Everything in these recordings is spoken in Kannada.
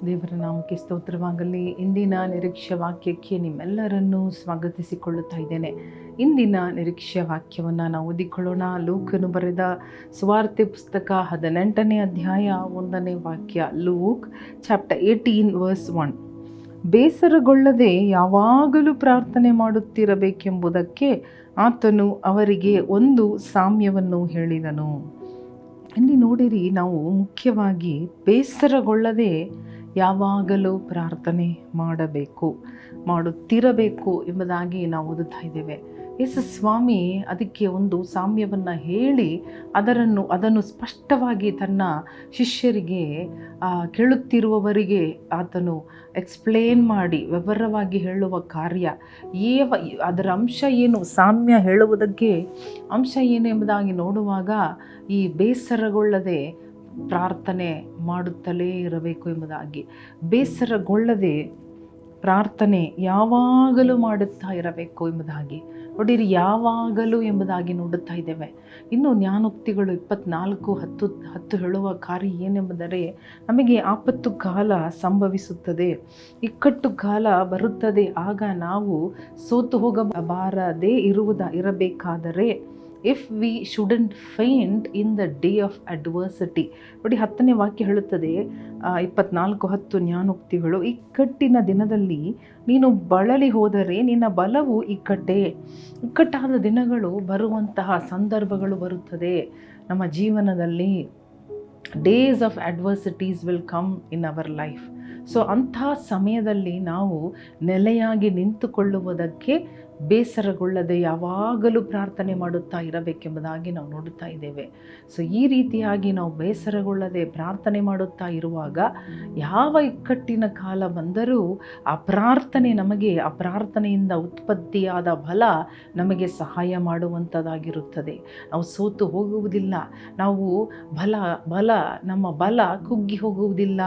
ದೇವರ ನಾಮಕ್ಕೆ ಸ್ತೋತ್ರವಾಗಲಿ. ಇಂದಿನ ನಿರೀಕ್ಷೆ ವಾಕ್ಯಕ್ಕೆ ನಿಮ್ಮೆಲ್ಲರನ್ನೂ ಸ್ವಾಗತಿಸಿಕೊಳ್ಳುತ್ತಾ ಇದ್ದೇನೆ. ಇಂದಿನ ನಿರೀಕ್ಷೆ ವಾಕ್ಯವನ್ನು ನಾವು ಓದಿಕೊಳ್ಳೋಣ. ಲೂಕನು ಬರೆದ ಸುವಾರ್ತೆ ಪುಸ್ತಕ 18ನೇ ಅಧ್ಯಾಯ 1ನೇ ವಾಕ್ಯ. Luke chapter 18 verse 1. ಬೇಸರಗೊಳ್ಳದೆ ಯಾವಾಗಲೂ ಪ್ರಾರ್ಥನೆ ಮಾಡುತ್ತಿರಬೇಕೆಂಬುದಕ್ಕೆ ಆತನು ಅವರಿಗೆ ಒಂದು ಸಾಮ್ಯವನ್ನು ಹೇಳಿದನು. ಇಲ್ಲಿ ನೋಡಿರಿ, ನಾವು ಮುಖ್ಯವಾಗಿ ಬೇಸರಗೊಳ್ಳದೆ ಯಾವಾಗಲೂ ಪ್ರಾರ್ಥನೆ ಮಾಡುತ್ತಿರಬೇಕು ಎಂಬುದಾಗಿ ನಾವು ಓದುತ್ತಾ ಇದ್ದೇವೆ. ಯೇಸು ಸ್ವಾಮಿ ಅದಕ್ಕೆ ಒಂದು ಸಾಮ್ಯವನ್ನು ಹೇಳಿ ಅದನ್ನು ಸ್ಪಷ್ಟವಾಗಿ ತನ್ನ ಶಿಷ್ಯರಿಗೆ, ಕೇಳುತ್ತಿರುವವರಿಗೆ ಆತನು ಎಕ್ಸ್ಪ್ಲೇನ್ ಮಾಡಿ ವಿವರವಾಗಿ ಹೇಳುವ ಕಾರ್ಯ. ಅದರ ಅಂಶ ಏನು, ಸಾಮ್ಯ ಹೇಳುವುದಕ್ಕೆ ಅಂಶ ಏನು ಎಂಬುದಾಗಿ ನೋಡುವಾಗ ಈ ಬೇಸರಗೊಳ್ಳದೆ ಪ್ರಾರ್ಥನೆ ಮಾಡುತ್ತಲೇ ಇರಬೇಕು ಎಂಬುದಾಗಿ, ಬೇಸರಗೊಳ್ಳದೆ ಪ್ರಾರ್ಥನೆ ಯಾವಾಗಲೂ ಮಾಡುತ್ತಾ ಇರಬೇಕು ಎಂಬುದಾಗಿ ನೋಡಿರಿ. ಯಾವಾಗಲೂ ಎಂಬುದಾಗಿ ನೋಡುತ್ತಾ ಇದ್ದೇವೆ. ಇನ್ನು ಜ್ಞಾನೋಕ್ತಿಗಳು 24:10 ಹೇಳುವ ಕಾರ್ಯ ಏನೆಂಬುದರೆ, ನಮಗೆ ಆಪತ್ತು ಕಾಲ ಸಂಭವಿಸುತ್ತದೆ, ಇಕ್ಕಟ್ಟು ಕಾಲ ಬರುತ್ತದೆ, ಆಗ ನಾವು ಸೋತು ಹೋಗಬಾರದೇ ಇರಬೇಕಾದರೆ if we shouldn't ಫೈಂಟ್ in the day of adversity. ನೋಡಿ, 10ನೇ ವಾಕ್ಯ ಹೇಳುತ್ತದೆ, 24:10 ಜ್ಞಾನೋಕ್ತಿಗಳು, ಇಕ್ಕಟ್ಟಿನ ದಿನದಲ್ಲಿ ನೀನು ಬಳಲಿ ಹೋದರೆ ನಿನ್ನ ಬಲವು ಇಕ್ಕಟ್ಟಾದ ದಿನಗಳು ಬರುವಂತಹ ಸಂದರ್ಭಗಳು ಬರುತ್ತದೆ ನಮ್ಮ ಜೀವನದಲ್ಲಿ. Days of adversities will come in our life. So ಅಂಥ ಸಮಯದಲ್ಲಿ ನಾವು ನೆಲೆಯಾಗಿ ನಿಂತುಕೊಳ್ಳುವುದಕ್ಕೆ ಬೇಸರಗೊಳ್ಳದೆ ಯಾವಾಗಲೂ ಪ್ರಾರ್ಥನೆ ಮಾಡುತ್ತಾ ಇರಬೇಕೆಂಬುದಾಗಿ ನಾವು ನೋಡುತ್ತಾ ಇದ್ದೇವೆ. ಸೊ ಈ ರೀತಿಯಾಗಿ ನಾವು ಬೇಸರಗೊಳ್ಳದೆ ಪ್ರಾರ್ಥನೆ ಮಾಡುತ್ತಾ ಇರುವಾಗ ಯಾವ ಇಕ್ಕಟ್ಟಿನ ಕಾಲ ಬಂದರೂ ಆ ಪ್ರಾರ್ಥನೆಯಿಂದ ಉತ್ಪತ್ತಿಯಾದ ಬಲ ನಮಗೆ ಸಹಾಯ ಮಾಡುವಂಥದ್ದಾಗಿರುತ್ತದೆ. ನಾವು ಸೋತು ಹೋಗುವುದಿಲ್ಲ, ನಮ್ಮ ಬಲ ಕುಗ್ಗಿ ಹೋಗುವುದಿಲ್ಲ,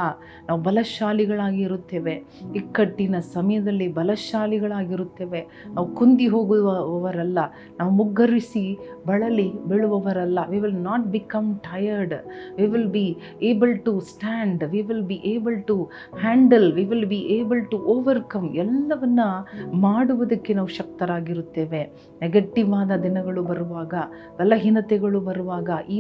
ನಾವು ಬಲಶಾಲಿಗಳಾಗಿ ಇರುತ್ತೇವೆ. ಇಕ್ಕಟ್ಟಿನ ಸಮಯದಲ್ಲಿ ಬಲಶಾಲಿಗಳಾಗಿರುತ್ತೇವೆ. ನಾವು ಕುಂದಿ ಹೋಗುವವರಲ್ಲ, ನಾವು ಮುಗ್ಗರಿಸಿ ಬಳಲಿ ಬೀಳುವವರಲ್ಲ. We will not become tired, we will be able to stand, we will be able to handle, we will be able to overcome. ಎಲ್ಲವನ್ನ ಮಾಡುವುದಕ್ಕೆ ನಾವು ಶಕ್ತರಾಗಿರುತ್ತೇವೆ. ನೆಗೆಟಿವ್ ಆದ ದಿನಗಳು ಬರುವಾಗ, ಬಲಹೀನತೆಗಳು ಬರುವಾಗ ಈ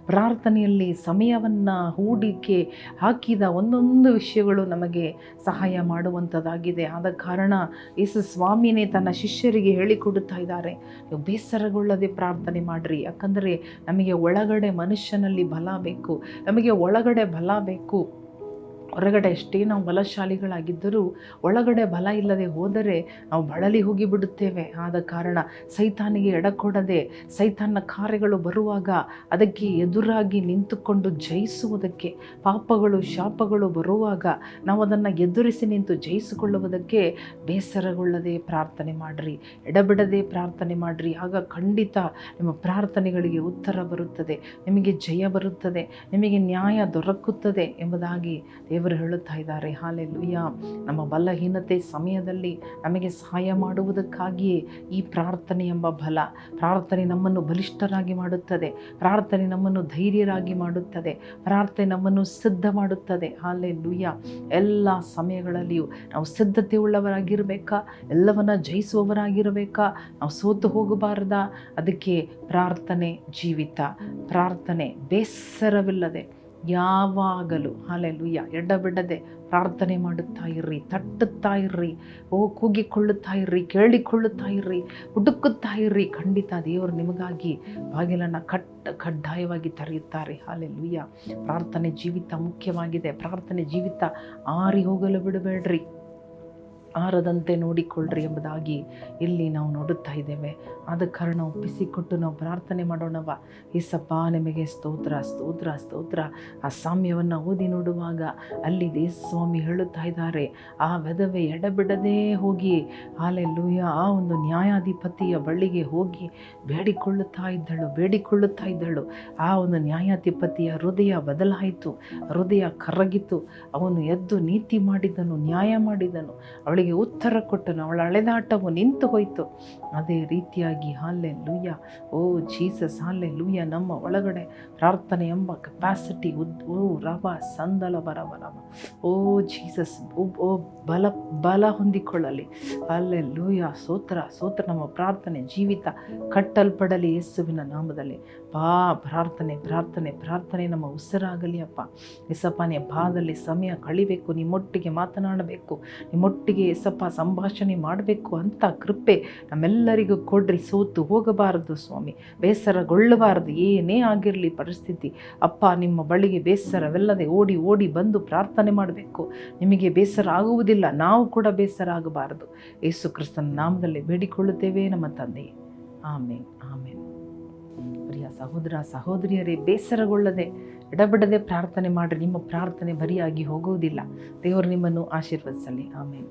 ಪ್ರಾರ್ಥನೆಯಲ್ಲಿ ಸಮಯವನ್ನು ಹೂಡಿಕೆ ಹಾಕಿದ ಒಂದೊಂದು ವಿಷಯಗಳು ನಮಗೆ ಸಹಾಯ ಮಾಡುವಂಥದ್ದಾಗಿದೆ. ಆದ ಕಾರಣ ಯೇಸು ಸ್ವಾಮಿನೇ ತನ್ನ ಶಿಷ್ಯರಿಗೆ ಹೇಳಿಕೊಡುತ್ತಾ ಇದ್ದಾರೆ, ನೀವು ಬೇಸರಗೊಳ್ಳದೆ ಪ್ರಾರ್ಥನೆ ಮಾಡಿರಿ. ಯಾಕಂದರೆ ನಮಗೆ ಒಳಗಡೆ ಮನುಷ್ಯನಲ್ಲಿ ಬಲ ಬೇಕು, ನಮಗೆ ಒಳಗಡೆ ಬಲ ಬೇಕು. ಹೊರಗಡೆ ಎಷ್ಟೇ ನಾವು ಬಲಶಾಲಿಗಳಾಗಿದ್ದರೂ ಒಳಗಡೆ ಬಲ ಇಲ್ಲದೆ ಹೋದರೆ ನಾವು ಬಳಲಿ ಹೋಗಿಬಿಡುತ್ತೇವೆ. ಆದ ಕಾರಣ ಸೈತಾನಿಗೆ ಎಡಕೊಡದೆ, ಸೈತಾನ ಕಾರ್ಯಗಳು ಬರುವಾಗ ಅದಕ್ಕೆ ಎದುರಾಗಿ ನಿಂತುಕೊಂಡು ಜಯಿಸುವುದಕ್ಕೆ, ಪಾಪಗಳು ಶಾಪಗಳು ಬರುವಾಗ ನಾವು ಅದನ್ನು ಎದುರಿಸಿ ನಿಂತು ಜಯಿಸಿಕೊಳ್ಳುವುದಕ್ಕೆ ಬೇಸರಗೊಳ್ಳದೆ ಪ್ರಾರ್ಥನೆ ಮಾಡಿರಿ, ಎಡಬಿಡದೆ ಪ್ರಾರ್ಥನೆ ಮಾಡಿರಿ. ಆಗ ಖಂಡಿತ ನಿಮ್ಮ ಪ್ರಾರ್ಥನೆಗಳಿಗೆ ಉತ್ತರ ಬರುತ್ತದೆ, ನಿಮಗೆ ಜಯ ಬರುತ್ತದೆ, ನಿಮಗೆ ನ್ಯಾಯ ದೊರಕುತ್ತದೆ ಎಂಬುದಾಗಿ ದೇವರು ಹೇಳುತ್ತಾ ಇದ್ದಾರೆ. ಹಾಲೆಲೂಯ. ನಮ್ಮ ಬಲಹೀನತೆ ಸಮಯದಲ್ಲಿ ನಮಗೆ ಸಹಾಯ ಮಾಡುವುದಕ್ಕಾಗಿಯೇ ಈ ಪ್ರಾರ್ಥನೆ ಎಂಬ ಬಲ. ಪ್ರಾರ್ಥನೆ ನಮ್ಮನ್ನು ಬಲಿಷ್ಠರಾಗಿ ಮಾಡುತ್ತದೆ, ಪ್ರಾರ್ಥನೆ ನಮ್ಮನ್ನು ಧೈರ್ಯರಾಗಿ ಮಾಡುತ್ತದೆ, ಪ್ರಾರ್ಥನೆ ನಮ್ಮನ್ನು ಸಿದ್ಧ ಮಾಡುತ್ತದೆ. ಹಾಲೆಲೂಯ. ಎಲ್ಲ ಸಮಯಗಳಲ್ಲಿಯೂ ನಾವು ಸಿದ್ಧತೆ ಉಳ್ಳವರಾಗಿರಬೇಕಾ, ಎಲ್ಲವನ್ನ ಜಯಿಸುವವರಾಗಿರಬೇಕಾ, ನಾವು ಸೋತು ಹೋಗಬಾರ್ದ. ಅದಕ್ಕೆ ಪ್ರಾರ್ಥನೆ ಜೀವಿತ, ಪ್ರಾರ್ಥನೆ ಬೇಸರವಿಲ್ಲದೆ ಯಾವಾಗಲೂ, ಹಾಲೆಲೂಯ, ಎಡಬಿಡದೆ ಪ್ರಾರ್ಥನೆ ಮಾಡುತ್ತಾ ಇರ್ರಿ, ತಟ್ಟುತ್ತಾ ಇರ್ರಿ, ಕೂಗಿಕೊಳ್ಳುತ್ತಾ ಇರ್ರಿ, ಕೇಳಿಕೊಳ್ಳುತ್ತಾ ಇರ್ರಿ, ಹುಡುಕುತ್ತಾ ಇರ್ರಿ. ಖಂಡಿತ ದೇವರು ನಿಮಗಾಗಿ ಬಾಗಿಲನ್ನು ಕಡ್ಡಾಯವಾಗಿ ತೆರೆಯುತ್ತಾರೆ. ಹಾಲೆಲೂಯ. ಪ್ರಾರ್ಥನೆ ಜೀವಿತ ಮುಖ್ಯವಾಗಿದೆ. ಪ್ರಾರ್ಥನೆ ಜೀವಿತ ಆರಿ ಹೋಗಲು ಬಿಡಬೇಡ್ರಿ, ಆರದಂತೆ ನೋಡಿಕೊಳ್ಳ್ರಿ ಎಂಬುದಾಗಿ ಇಲ್ಲಿ ನಾವು ನೋಡುತ್ತಾ ಇದ್ದೇವೆ. ಆದ ಕಾರಣ ಒಪ್ಪಿಸಿಕೊಟ್ಟು ನಾವು ಪ್ರಾರ್ಥನೆ ಮಾಡೋಣವ. ಏಸಪ್ಪ, ನಿಮಗೆ ಸ್ತೋತ್ರ ಸ್ತೋತ್ರ ಸ್ತೋತ್ರ. ಆ ಸಾಮ್ಯವನ್ನು ಓದಿ ನೋಡುವಾಗ ಅಲ್ಲಿ ದೇವಸ್ವಾಮಿ ಹೇಳುತ್ತಾ ಇದ್ದಾರೆ, ಆ ವಿಧವೆ ಎಡಬಿಡದೆ ಹೋಗಿ, ಹಾಲೆಲೂಯ, ಆ ಒಂದು ನ್ಯಾಯಾಧಿಪತಿಯ ಬಳಿಗೆ ಹೋಗಿ ಬೇಡಿಕೊಳ್ಳುತ್ತಾ ಇದ್ದಳು. ಆ ಒಂದು ನ್ಯಾಯಾಧಿಪತಿಯ ಹೃದಯ ಬದಲಾಯಿತು, ಹೃದಯ ಕರಗಿತು. ಅವನು ಎದ್ದು ನೀತಿ ಮಾಡಿದನು, ನ್ಯಾಯ ಮಾಡಿದನು. ಅವಳಿಗೆ ಅವಳಿಗೆ ಉತ್ತರ ಕೊಟ್ಟನು, ಅವಳ ಅಳೆದಾಟವು ನಿಂತು ಹೋಯಿತು. ಅದೇ ರೀತಿಯಾಗಿ ಹಲ್ಲೆಲೂಯಾ, ಓ ಜೀಸಸ್, ಹಲ್ಲೆಲೂಯಾ, ನಮ್ಮ ಒಳಗಡೆ ಪ್ರಾರ್ಥನೆ ಎಂಬ ಕೆಪಾಸಿಟಿ ಓ ರವ ಸಂದಲ ಬರವರವ, ಓ ಜೀಸಸ್, ಓ ಬಲ ಹೊಂದಿಕೊಳ್ಳಲಿ. ಹಲ್ಲೆಲೂಯಾ, ಸ್ತೋತ್ರ ಸ್ತೋತ್ರ. ನಮ್ಮ ಪ್ರಾರ್ಥನೆ ಜೀವಿತ ಕಟ್ಟಲ್ಪಡಲಿ ಯೇಸುವಿನ ನಾಮದಲ್ಲಿ. ಪ್ರಾರ್ಥನೆ ಪ್ರಾರ್ಥನೆ ಪ್ರಾರ್ಥನೆ ನಮ್ಮ ಉಸಿರಾಗಲಿ ಅಪ್ಪ. ಎಸಪ್ಪನೇ ಭಾಗದಲ್ಲಿ ಸಮಯ ಕಳಿಬೇಕು, ನಿಮ್ಮೊಟ್ಟಿಗೆ ಮಾತನಾಡಬೇಕು, ನಿಮ್ಮೊಟ್ಟಿಗೆ ಎಸಪ್ಪ ಸಂಭಾಷಣೆ ಮಾಡಬೇಕು ಅಂತ ಕೃಪೆ ನಮ್ಮೆಲ್ಲರಿಗೂ ಕೊಡ್ರಿ. ಸೋತು ಹೋಗಬಾರದು ಸ್ವಾಮಿ, ಬೇಸರಗೊಳ್ಳಬಾರದು. ಏನೇ ಆಗಿರಲಿ ಪರಿಸ್ಥಿತಿ ಅಪ್ಪ, ನಿಮ್ಮ ಬಳಿಗೆ ಬೇಸರವಿಲ್ಲದೆ ಓಡಿ ಓಡಿ ಬಂದು ಪ್ರಾರ್ಥನೆ ಮಾಡಬೇಕು. ನಿಮಗೆ ಬೇಸರ ಆಗುವುದಿಲ್ಲ, ನಾವು ಕೂಡ ಬೇಸರ ಆಗಬಾರದು. ಯೇಸು ಕ್ರಿಸ್ತನ ನಾಮದಲ್ಲಿ ಬೇಡಿಕೊಳ್ಳುತ್ತೇವೆ ನಮ್ಮ ತಂದೆಯೇ, ಆಮೇನ್ ಆಮೇನ್. ಪ್ರಿಯ ಸಹೋದರ ಸಹೋದರಿಯರೇ, ಬೇಸರಗೊಳ್ಳದೆ ಎಡಬಿಡದೆ ಪ್ರಾರ್ಥನೆ ಮಾಡಿರಿ. ನಿಮ್ಮ ಪ್ರಾರ್ಥನೆ ಬರಿಯಾಗಿ ಹೋಗುವುದಿಲ್ಲ. ದೇವರು ನಿಮ್ಮನ್ನು ಆಶೀರ್ವದಿಸಲಿ. ಆಮೇನ್.